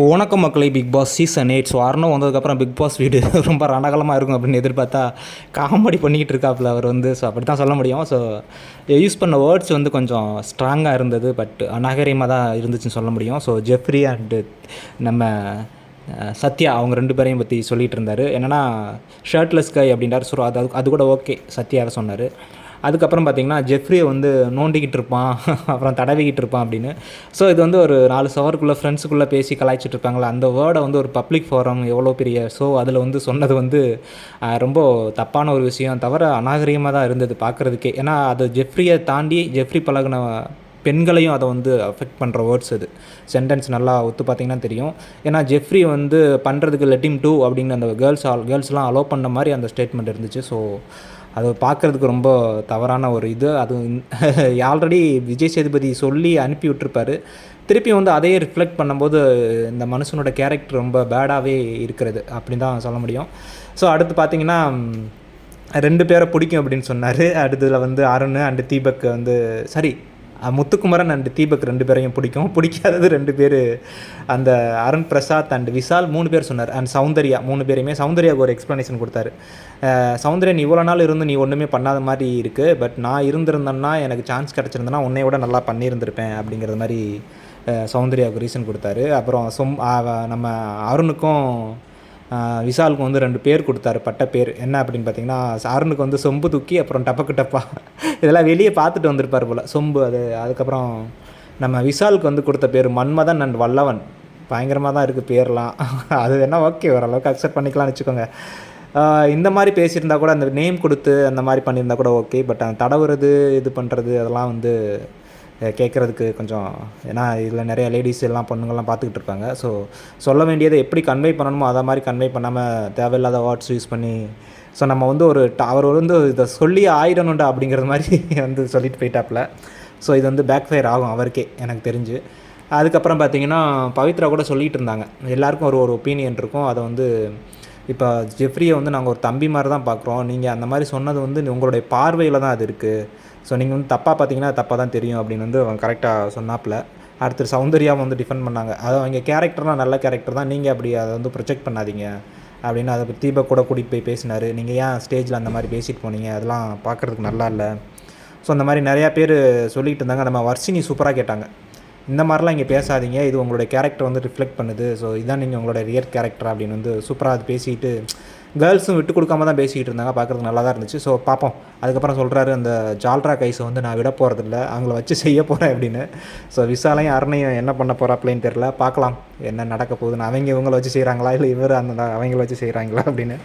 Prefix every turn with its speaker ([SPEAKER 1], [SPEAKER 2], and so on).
[SPEAKER 1] வணக்கம் மக்களை, big Boss season 8 so அருணும் வந்ததுக்கப்புறம் பிக் பாஸ் வீடு ரொம்ப ரணகலமாக இருக்கும் அப்படின்னு எதிர்பார்த்தா காமெடி பண்ணிக்கிட்டு இருக்காப்புல அவர் வந்து. ஸோ அப்படி தான் சொல்ல முடியும். ஸோ யூஸ் பண்ண வேர்ட்ஸ் வந்து கொஞ்சம் ஸ்ட்ராங்காக இருந்தது, பட் அநாகரிகமாக தான் இருந்துச்சுன்னு சொல்ல முடியும். ஸோ ஜெஃப்ரி அண்டு நம்ம சத்யா அவங்க 2 பேரையும் பற்றி சொல்லிகிட்டு இருந்தார். என்னென்னா ஷர்ட்லெஸ் கை அப்படின்றார். ஸோ அது கூட ஓகே, சத்யாவை சொன்னார். அதுக்கப்புறம் பார்த்திங்கன்னா ஜெஃப்ரியை வந்து நோண்டிக்கிட்டு இருப்பான், அப்புறம் தடவிக்கிட்டு இருப்பான் அப்படின்னு. ஸோ இது வந்து ஒரு 4 சவருக்குள்ளே ஃப்ரெண்ட்ஸுக்குள்ளே பேசி கலாய்ச்சிட்டு இருப்பாங்களா, அந்த வேர்டை வந்து ஒரு பப்ளிக் ஃபோரம் எவ்வளோ பெரிய ஸோ அதில் வந்து சொன்னது வந்து ரொம்ப தப்பான ஒரு விஷயம், தவிர அநாகரிகமாக தான் இருந்தது பார்க்குறதுக்கே. ஏன்னா அது ஜெஃப்ரியை தாண்டி ஜெஃப்ரி பழகின பெண்களையும் அதை வந்து அஃபெக்ட் பண்ணுற வேர்ட்ஸ் அது. சென்டென்ஸ் நல்லா ஒத்து பார்த்திங்கன்னா தெரியும். ஏன்னா ஜெஃப்ரி வந்து பண்ணுறதுக்கு லெட்டிம் டூ அப்படின்னு அந்த கேர்ள்ஸ்லாம் அலோவ் பண்ண மாதிரி அந்த ஸ்டேட்மெண்ட் இருந்துச்சு. ஸோ அது பார்க்குறதுக்கு ரொம்ப தவறான ஒரு இது. அது ஆல்ரெடி விஜய் சேதுபதி சொல்லி அனுப்பி விட்டுருப்பார். திருப்பி வந்து அதையே ரிஃப்ளெக்ட் பண்ணும்போது இந்த மனுஷனோட கேரக்டர் ரொம்ப பேடாகவே இருக்கிறது அப்படின்னு தான் சொல்ல முடியும். ஸோ அடுத்து பார்த்திங்கன்னா 2 பேரை பிடிக்கும் அப்படின்னு சொன்னார். அடுத்ததில் வந்து அருண் அண்டு தீபக் வந்து முத்துக்குமரன் அண்டு தீபக் 2 பேரையும் பிடிக்கும். பிடிக்காதது 2 பேர், அந்த அருண் பிரசாத் அண்ட் விஷால் 3 பேர் சொன்னார். அண்ட் சௌந்தர்யா 3 பேரையுமே. சௌந்தர்யாவுக்கு ஒரு எக்ஸ்ப்ளனேஷன் கொடுத்தாரு. சௌந்தர்யா, நீ இவ்வளோ நாள் இருந்து நீ ஒன்றுமே பண்ணாத மாதிரி இருக்குது, பட் நான் இருந்திருந்தேன்னா எனக்கு சான்ஸ் கிடச்சிருந்தேன்னா உன்னை விட நல்லா பண்ணியிருந்திருப்பேன் அப்படிங்கிறது மாதிரி சௌந்தர்யாவுக்கு ரீசன் கொடுத்தாரு. அப்புறம் நம்ம அருணுக்கும் விஷாலுக்கும் வந்து 2 பேர் கொடுத்தாரு, பட்ட பேர். என்ன அப்படின்னு பார்த்தீங்கன்னா, அருணுக்கு வந்து சொம்பு தூக்கி, அப்புறம் டப்பக்கு டப்பா, இதெல்லாம் வெளியே பார்த்துட்டு வந்திருப்பார் போல் சொம்பு அது. அதுக்கப்புறம் நம்ம விஷாலுக்கு வந்து கொடுத்த பேர் மன்மதன் அண்ட் வல்லவன். பயங்கரமாக தான் இருக்குது பேர்லாம். அது என்ன ஓகே, ஓரளவுக்கு அக்செப்ட் பண்ணிக்கலாம்னு வச்சுக்கோங்க. இந்த மாதிரி பேசியிருந்தா கூட, அந்த நேம் கொடுத்து அந்த மாதிரி பண்ணியிருந்தா கூட ஓகே, பட் அந்த தடவுறது இது பண்ணுறது அதெல்லாம் வந்து கேட்குறதுக்கு கொஞ்சம், ஏன்னா இதில் நிறையா லேடிஸ் எல்லாம் பொண்ணுங்கள்லாம் பார்த்துக்கிட்டு இருப்பாங்க. ஸோ சொல்ல வேண்டியதை எப்படி கன்வே பண்ணணுமோ அதை மாதிரி கன்வே பண்ணாமல் தேவையில்லாத வேர்ட்ஸ் யூஸ் பண்ணி, ஸோ நம்ம வந்து அவர் வந்து இதை சொல்லி ஆயிடணுண்டா அப்படிங்கிறது மாதிரி வந்து சொல்லிட்டு போயிட்டாப்புல. ஸோ இது வந்து பேக் ஃபயர் ஆகும் அவருக்கே எனக்கு தெரிஞ்சு. அதுக்கப்புறம் பார்த்திங்கன்னா பவித்ரா கூட சொல்லிகிட்டு இருந்தாங்க, எல்லாருக்கும் ஒரு ஒப்பீனியன் இருக்கும். அதை வந்து இப்போ ஜெஃப்ரியை வந்து நாங்கள் ஒரு தம்பி மாதிரி தான் பார்க்குறோம், நீங்கள் அந்த மாதிரி சொன்னது வந்து உங்களுடைய பார்வையில் தான் அது இருக்குது. ஸோ நீங்கள் வந்து தப்பாக பார்த்தீங்கன்னா தப்பாக தான் தெரியும் அப்படின்னு வந்து அவங்க கரெக்டாக சொன்னாப்பில். அடுத்து சௌந்தர்யாவை வந்து டிஃபெண்ட் பண்ணாங்க. அது அவங்க கேரக்டர்னால் நல்ல கேரக்டர் தான், நீங்கள் அப்படி அதை வந்து ப்ரொஜெக்ட் பண்ணாதீங்க அப்படின்னு அதை தீபக் கூட கூட்டிகிட்டு போய் பேசினார். நீங்கள் ஏன் ஸ்டேஜில் அந்த மாதிரி பேசிட்டு போனீங்க, அதெல்லாம் பார்க்குறதுக்கு நல்லா இல்லை. ஸோ அந்த மாதிரி நிறையா பேர் சொல்லிகிட்டு இருந்தாங்க. நம்ம வர்ஷினி சூப்பராக கேட்டாங்க, இந்த மாதிரிலாம் இங்கே பேசாதீங்க, இது உங்களுடைய கேரக்டர் வந்து ரிஃப்ளெக்ட் பண்ணுது, ஸோ இதான் நீங்கள் உங்களோட ரியல் கேரக்டர் அப்படின்னு வந்து சூப்பராக அது பேசிக்கிட்டு, கேர்ள்ஸும் விட்டு கொடுக்காம தான் பேசிக்கிட்டு இருந்தாங்க. பார்க்குறதுக்கு நல்லா தான் இருந்துச்சு. ஸோ பார்ப்போம். அதுக்கப்புறம் சொல்கிறாரு, அந்த ஜால்ரா கைஸை வந்து நான் விட போகிறதில்ல, அவங்கள வச்சு செய்ய போகிறேன் அப்படின்னு. ஸோ விஷாலையும் அருணையும் என்ன பண்ண போகிறாப்லேன்னு தெரில, பார்க்கலாம் என்ன நடக்க போகுதுன்னு. அவங்க இவங்கள வச்சு செய்கிறாங்களா, இல்லை இவர் அந்த அவங்கள வச்சு செய்கிறாங்களா அப்படின்னு.